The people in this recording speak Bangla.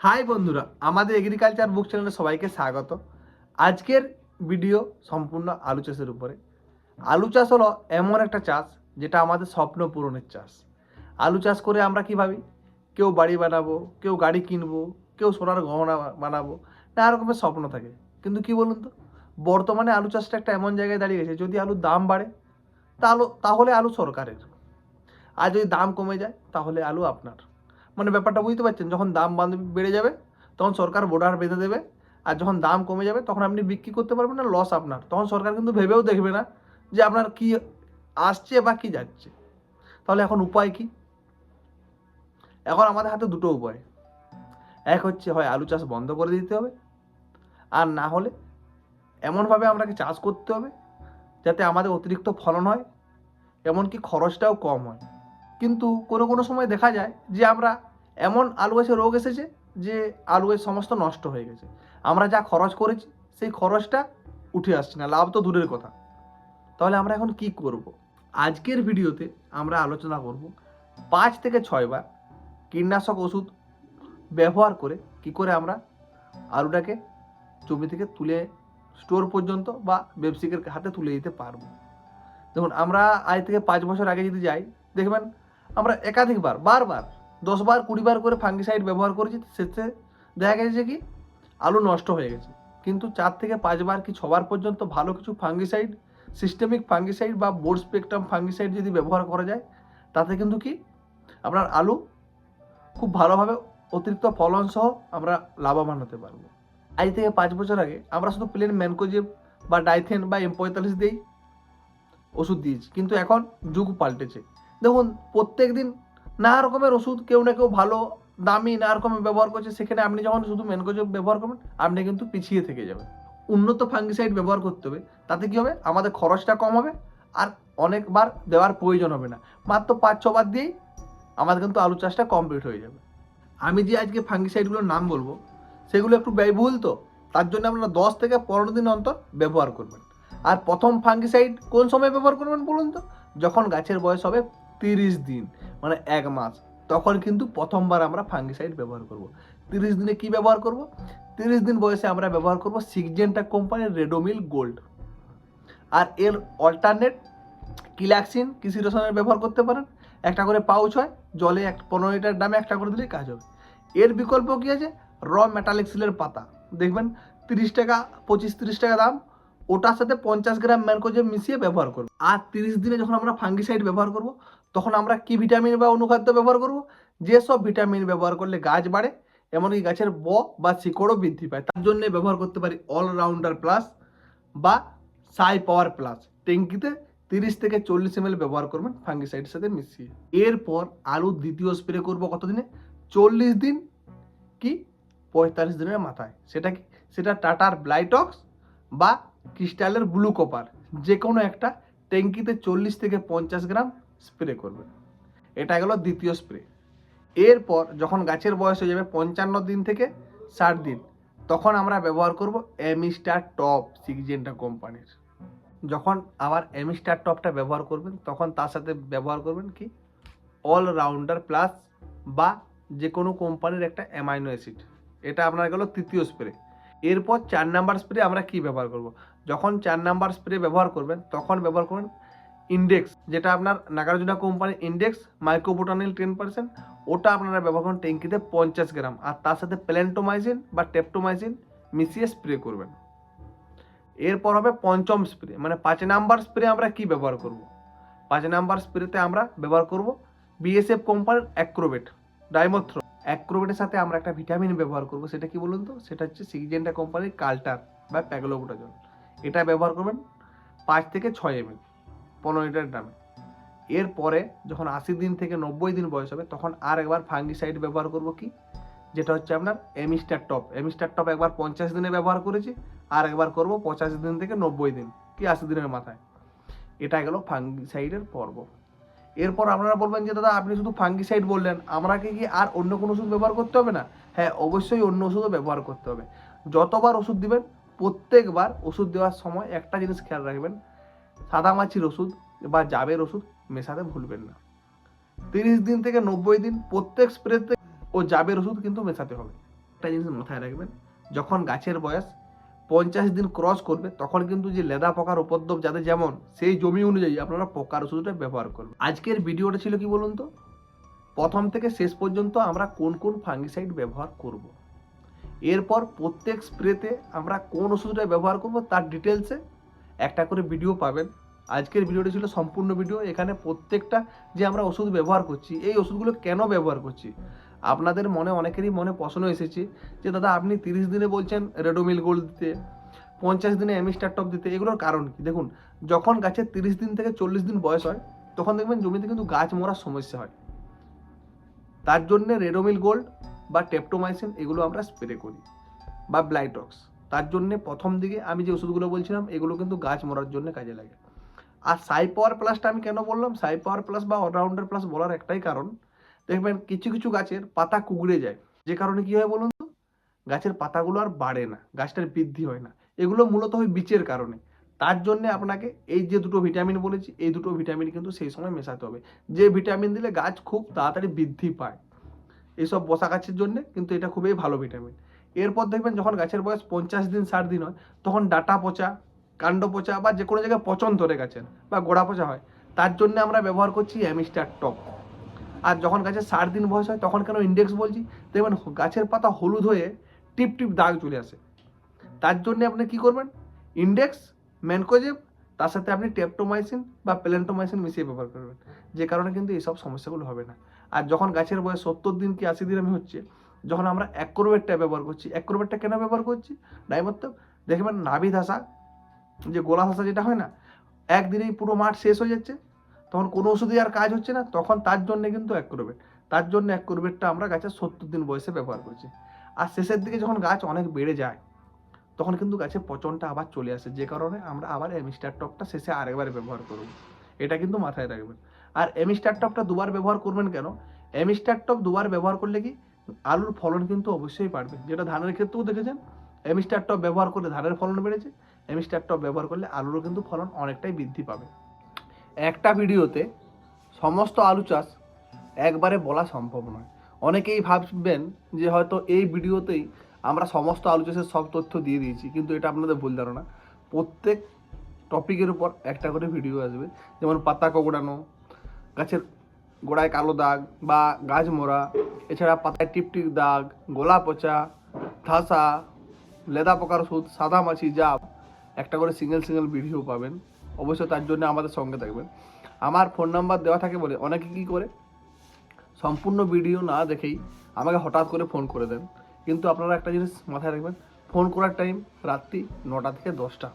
হাই বন্ধুরা, আমাদের এগ্রিকালচার বুক চ্যানেলে সবাইকে স্বাগত। আজকের ভিডিও সম্পূর্ণ আলু চাষের উপরে। আলু চাষ হলো এমন একটা চাষ যেটা আমাদের স্বপ্ন পূরণের চাষ। আলু চাষ করে আমরা কি ভাবি? কেউ বাড়ি বানাবো, কেউ গাড়ি কিনবো, কেউ সোনার গহনা বানাবো, নানা রকমের স্বপ্ন থাকে। কিন্তু কি বলুন তো, বর্তমানে আলু চাষটা একটা এমন জায়গায় দাঁড়িয়ে গেছে, যদি আলুর দাম বাড়ে তাহলে আলু সরকারের, আর যদি দাম কমে যায় তাহলে আলু আপনার। মানে ব্যাপারটা বুঝতে পারছেন? যখন দাম বেড়ে যাবে তখন সরকার বর্ডার বেঁধে দেবে, আর যখন দাম কমে যাবে তখন আপনি বিক্রি করতে পারবেন না, লস আপনার। তখন সরকার কিন্তু ভেবেও দেখবে না যে আপনার কি আসছে বা কি যাচ্ছে। তাহলে এখন উপায় কি? এখন আমাদের হাতে দুটো উপায়। এক হচ্ছে, হয় আলু চাষ বন্ধ করে দিতে হবে, আর না হলে এমনভাবে আপনাকে চাষ করতে হবে যাতে আমাদের অতিরিক্ত ফলন হয়, এমনকি খরচটাও কম হয়। কিন্তু কোনো কোনো সময় দেখা যায় যে আমরা এমন আলু গাছে রোগ এসেছে যে আলু গাছ সমস্ত নষ্ট হয়ে গেছে। আমরা যা খরচ করেছি সেই খরচটা উঠে আসছে না, লাভ তো দূরের কথা। তাহলে আমরা এখন কি করব? আজকের ভিডিওতে আমরা আলোচনা করব 5 থেকে 6 বার কীটনাশক ওষুধ ব্যবহার করে কি করে আমরা আলুটাকে জমি থেকে তুলে স্টোর পর্যন্ত বা ব্যবসায়িকের হাতে তুলে দিতে পারবো। দেখুন, আমরা আজ থেকে 5 বছর আগে যদি যাই, দেখবেন আমরা একাধিকবার বারবার 10 বার 20 বার করে ফাঙ্গিসাইড ব্যবহার করেছি, সেতে দেখা গেছে যে কি আলু নষ্ট হয়ে গেছে। কিন্তু 4 থেকে 5 বার কি 6 বার পর্যন্ত ভালো কিছু ফাঙ্গিসাইড, সিস্টেমিক ফাঙ্গিসাইড বা বোর্ড স্পেকট্রাম ফাঙ্গিসাইড যদি ব্যবহার করা যায়, তাতে কিন্তু কি আপনার আলু খুব ভালোভাবে অতিরিক্ত ফলন সহ আমরা লাভবান হতে পারবো। আজ থেকে 5 বছর আগে আমরা শুধু প্লেন ম্যানকোজেব বা ডাইথেন বা M45 দিয়েই ওষুধ দিয়েছি, কিন্তু এখন যুগ পাল্টেছে। দেখুন, প্রত্যেক দিন নানা রকমের ওষুধ কেউ না কেউ ভালো দামি নানা রকমের ব্যবহার করছে। সেখানে আপনি যখন শুধু ম্যানকোজেব ব্যবহার করবেন, আপনি কিন্তু পিছিয়ে থেকে যাবেন। উন্নত ফাঙ্গিসাইড ব্যবহার করতে হবে, তাতে কি হবে? আমাদের খরচটা কম হবে, আর অনেকবার দেওয়ার প্রয়োজন হবে না। মাত্র 5-6 বার দিয়েই আমাদের কিন্তু আলু চাষটা কমপ্লিট হয়ে যাবে। আমি যে আজকে ফাঙ্গিসাইডগুলোর নাম বলবো, সেগুলো একটু ব্যয়বহুল, তো তার জন্য আপনারা 10 থেকে 15 দিন অন্তর ব্যবহার করবেন। আর প্রথম ফাঙ্গিসাইড কোন সময় ব্যবহার করবেন বলুন তো? যখন গাছের বয়স হবে 30 দিন, মানে 1 মাস, তখন কিন্তু প্রথমবার আমরা ফাঙ্গিসাইড ব্যবহার করব। 30 দিনে কি ব্যবহার করব? 30 দিন বয়সে আমরা ব্যবহার করব সিগজেন্টা কোম্পানির রেডোমিল গোল্ড, আর এর অল্টারনেট কিলাক্সিন কৃষি রসায়নের ব্যবহার করতে পারেন। একটা করে পাউচ হয়, জলে 15 লিটার দামে একটা করে দিলেই কাজ হবে। এর বিকল্প কি আছে? র মেটালিক সিলের পাতা, দেখবেন 30 টাকা 25-30 টাকা দাম, ওটার সাথে 50 গ্রাম ম্যানকোজেব মিশিয়ে ব্যবহার করব। আর 30 দিনে যখন আমরা ফাঙ্গিসাইড ব্যবহার করব, তখন আমরা কি ভিটামিন বা অনুখাদ্য ব্যবহার করব? যেসব ভিটামিন ব্যবহার করলে গাছ বাড়ে, এমনকি গাছের বা শিকড়ও বৃদ্ধি পায়, তার জন্য ব্যবহার করতে পারি অলরাউন্ডার প্লাস বা সাই পাওয়ার প্লাস। ট্যাঙ্কিতে 30 থেকে 40 ml ব্যবহার করবেন ফাঙ্গিসাইডের সাথে মিশিয়ে। এরপর আলুর দ্বিতীয় স্প্রে করব কত দিনে? 40 দিন কি 45 দিনের মাথায়। সেটা কি? সেটা টাটার ব্লাইটক্স বা ক্রিস্টালের ব্লু কপার, যে কোনো একটা ট্যাঙ্কিতে 40 থেকে 50 গ্রাম স্প্রে করবেন। এটা গেল দ্বিতীয় স্প্রে। এরপর যখন গাছের বয়স হয়ে যাবে 55 দিন থেকে 60 দিন, তখন আমরা ব্যবহার করব এমিস্টার টপ সিগজেন্টা কোম্পানির। যখন আবার এমিস্টার টপটা ব্যবহার করবেন, তখন তার সাথে ব্যবহার করবেন কি অলরাউন্ডার প্লাস বা যে কোনো কোম্পানির একটা অ্যামাইনো অ্যাসিড। এটা আপনার গেল তৃতীয় স্প্রে। এরপর 4 নাম্বার স্প্রে আমরা কি ব্যবহার করব? যখন 4 নাম্বার স্প্রে ব্যবহার করবেন, তখন ব্যবহার করবেন ইন্ডেক্স, যেটা আপনার নাগার্জুনা কোম্পানির ইন্ডেক্স মাইক্রোবোটানিল 10%। ওটা আপনারা ব্যবহার করুন ট্যাঙ্কিতে 50 গ্রাম, আর তার সাথে প্ল্যান্টোমাইসিন বা টেপটোমাইসিন মিশিয়ে স্প্রে করবেন। এরপর হবে পঞ্চম স্প্রে, মানে 5 নাম্বার স্প্রে আমরা কি ব্যবহার করব? 5 নাম্বার স্প্রেতে আমরা ব্যবহার করব বিএসএফ কোম্পানির অ্যাক্রোবেট ডাইমোথ্রো। অ্যাক্রোবেটের সাথে আমরা একটা ভিটামিন ব্যবহার করব, সেটা কি বলুন তো? সেটা হচ্ছে সিগজেন্টা কোম্পানির কাল্টার বা প্যাগলোবুটাজল। এটা ব্যবহার করবেন 5 থেকে 6 ml 15 লিটার দামে। এরপরে যখন 80 দিন থেকে 90 দিন বয়স হবে, তখন আর একবার ফাঙ্গিসাইড ব্যবহার করব কি, যেটা হচ্ছে আপনার এমিস্টার টপ। এমিস্টার টপ একবার 50 দিনে ব্যবহার করেছি, আর একবার করব 85 দিন থেকে 90 দিন কি 80 দিনের মাথায়। এটা গেল ফাঙ্গিসাইডের পর্ব। এরপর আপনারা বলবেন যে দাদা আপনি শুধু ফাঙ্গিসাইড বললেন, আমাকে কি আর অন্য কোনো ওষুধ ব্যবহার করতে হবে না? হ্যাঁ, অবশ্যই অন্য ওষুধও ব্যবহার করতে হবে। যতবার ওষুধ দিবেন, প্রত্যেকবার ওষুধ দেওয়ার সময় একটা জিনিস খেয়াল রাখবেন, সাদামাছির ওষুধ বা জাবের ওষুধ মেশাতে ভুলবেন না। 30 দিন থেকে 90 দিন প্রত্যেক স্প্রেতে ও জাবের ওষুধ কিন্তু মেশাতে হবে। একটা জিনিস মাথায় রাখবেন, যখন গাছের বয়স 50 দিন ক্রস করবে তখন কিন্তু যে লেদা পোকার উপদ্রব যাদের যেমন সেই জমি অনুযায়ী আপনারা পোকার ওষুধটা ব্যবহার করবেন। আজকের ভিডিওটা ছিল কি বলুন তো, প্রথম থেকে শেষ পর্যন্ত আমরা কোন কোন ফাঙ্গিসাইড ব্যবহার করব, এরপর প্রত্যেক স্প্রেতে আমরা কোন ওষুধটা ব্যবহার করব তার ডিটেলসে একটা করে ভিডিও পাবেন। আজকের ভিডিওটা ছিল সম্পূর্ণ ভিডিও, এখানে প্রত্যেকটা যে আমরা ওষুধ ব্যবহার করছি এই ওষুধগুলো কেন ব্যবহার করছি। আপনাদের মনে অনেকেরই মনে প্রশ্ন এসেছে যে দাদা আপনি 30 দিনে বলছেন রেডোমিল গোল্ড দিতে, 50 দিনে অ্যামিস্টার টপ দিতে, এগুলোর কারণ কি? দেখুন, যখন গাছের 30 দিন থেকে 40 দিন বয়স হয় তখন দেখবেন জমিতে কিন্তু গাছ মরার সমস্যা হয়, তার জন্য রেডোমিল গোল্ড বা টেপটোমাইসিন এগুলো আমরা স্প্রে করি বা ব্লাইটক্স। তার জন্য প্রথম দিকে আমি যে ওষুধগুলো বলছিলাম এগুলো কিন্তু গাছ মরার জন্য কাজে লাগে। আর সাই পাওয়ার প্লাসটা আমি কেন বললাম, সাই পাওয়ার প্লাস বা অলরাউন্ডার প্লাস বলার একটাই কারণ, দেখবেন কিছু কিছু গাছের পাতা কুঁকড়ে যায়, যে কারণে কি হয় বলুন তো, গাছের পাতাগুলো আর বাড়ে না, গাছটার বৃদ্ধি হয় না। এগুলো মূলত হয় বীজের কারণে। তার জন্য আপনাকে এই যে দুটো ভিটামিন বলেছি এই দুটো ভিটামিন কিন্তু সেই সময় মেশাতে হবে, যে ভিটামিন দিলে গাছ খুব তাড়াতাড়ি বৃদ্ধি পায়। এইসব বসা গাছের জন্য কিন্তু এটা খুবই ভালো ভিটামিন। এরপর দেখবেন যখন গাছের বয়স 50 দিন 60 দিন হয় তখন ডাটা পচা, কাণ্ড পচা বা যে কোনো জায়গায় পচন ধরে গাছের বা গোড়া পচা হয়, তার জন্য আমরা ব্যবহার করছি অ্যামিস্টার টপ। আর যখন গাছের 60 দিন বয়স হয় তখন কেন ইন্ডেক্স বলছি, দেখবেন গাছের পাতা হলুদ হয়ে টিপ টিপ দাগ চলে আসে, তার জন্য আপনি কি করবেন, ইন্ডেক্স, ম্যানকোজেব, তার সাথে আপনি টেপটোমাইসিন বা প্ল্যান্টোমাইসিন মিশিয়ে ব্যবহার করবেন, যে কারণে কিন্তু এইসব সমস্যাগুলো হবে না। আর যখন গাছের বয়স 70 দিন কি 80 দিন আমি হচ্ছে, যখন আমরা অ্যাক্রোবেটটা ব্যবহার করছি, অ্যাক্রোবেটটা কেন ব্যবহার করছি, ডাইমোত্তম, দেখবেন নাভি ধসা, যে গোলা ধসা যেটা হয় না, একদিনেই পুরো মাঠ শেষ হয়ে যাচ্ছে, তখন কোনো ওষুধই আর কাজ হচ্ছে না, তখন তার জন্য কিন্তু অ্যাক্রোবেট, তার জন্য অ্যাক্রোবেটটা আমরা গাছের 70 দিন বয়সে ব্যবহার করছি। আর শেষের দিকে যখন গাছ অনেক বেড়ে যায় তখন কিন্তু গাছের পচনটা আবার চলে আসে, যে কারণে আমরা আবার অ্যামিস্টার টপটা শেষে আরেকবার ব্যবহার করব, এটা কিন্তু মাথায় রাখবেন। আর অ্যামিস্টার টপটা দুবার ব্যবহার করবেন কেন, অ্যামিস্টার টপ দুবার ব্যবহার করলে কি আলুর ফলন কিন্তু অবশ্যই বাড়বে, যেটা ধানের ক্ষেত্রেও দেখেছেন অ্যামিস্টার টপ ব্যবহার করলে ধানের ফলন বেড়েছে, অ্যামিস্টার টপ ব্যবহার করলে আলুরও কিন্তু ফলন অনেকটাই বৃদ্ধি পাবে। একটা ভিডিওতে সমস্ত আলু চাষ একবারে বলা সম্ভব নয়, অনেকেই ভাববেন যে হয়তো এই ভিডিওতেই আমরা সমস্ত আলু চাষের সব তথ্য দিয়ে দিয়েছি, কিন্তু এটা আপনাদের ভুল ধারণা। প্রত্যেক টপিকের উপর একটা করে ভিডিও আসবে, যেমন পাতা কোঁকড়ানো, গাছের গোড়ায় কালো দাগ বা গাছ মরা, এছাড়া পাতায় টিপটিপ দাগ, গোলা পচা, ধাসা, লেদা পোকার ওষুধ, সাদা মাছি, জাপ, একটা করে সিঙ্গেল সিঙ্গেল ভিডিও পাবেন। অবশ্যই তার জন্য আমাদের সঙ্গে থাকবেন। আমার ফোন নাম্বার দেওয়া থাকে বলে অনেকে কী করে সম্পূর্ণ ভিডিও না দেখেই আমাকে হঠাৎ করে ফোন করে দেন, কিন্তু আপনারা একটা জিনিস মাথায় রাখবেন, ফোন করার টাইম রাত্রি 9টা থেকে 10টা।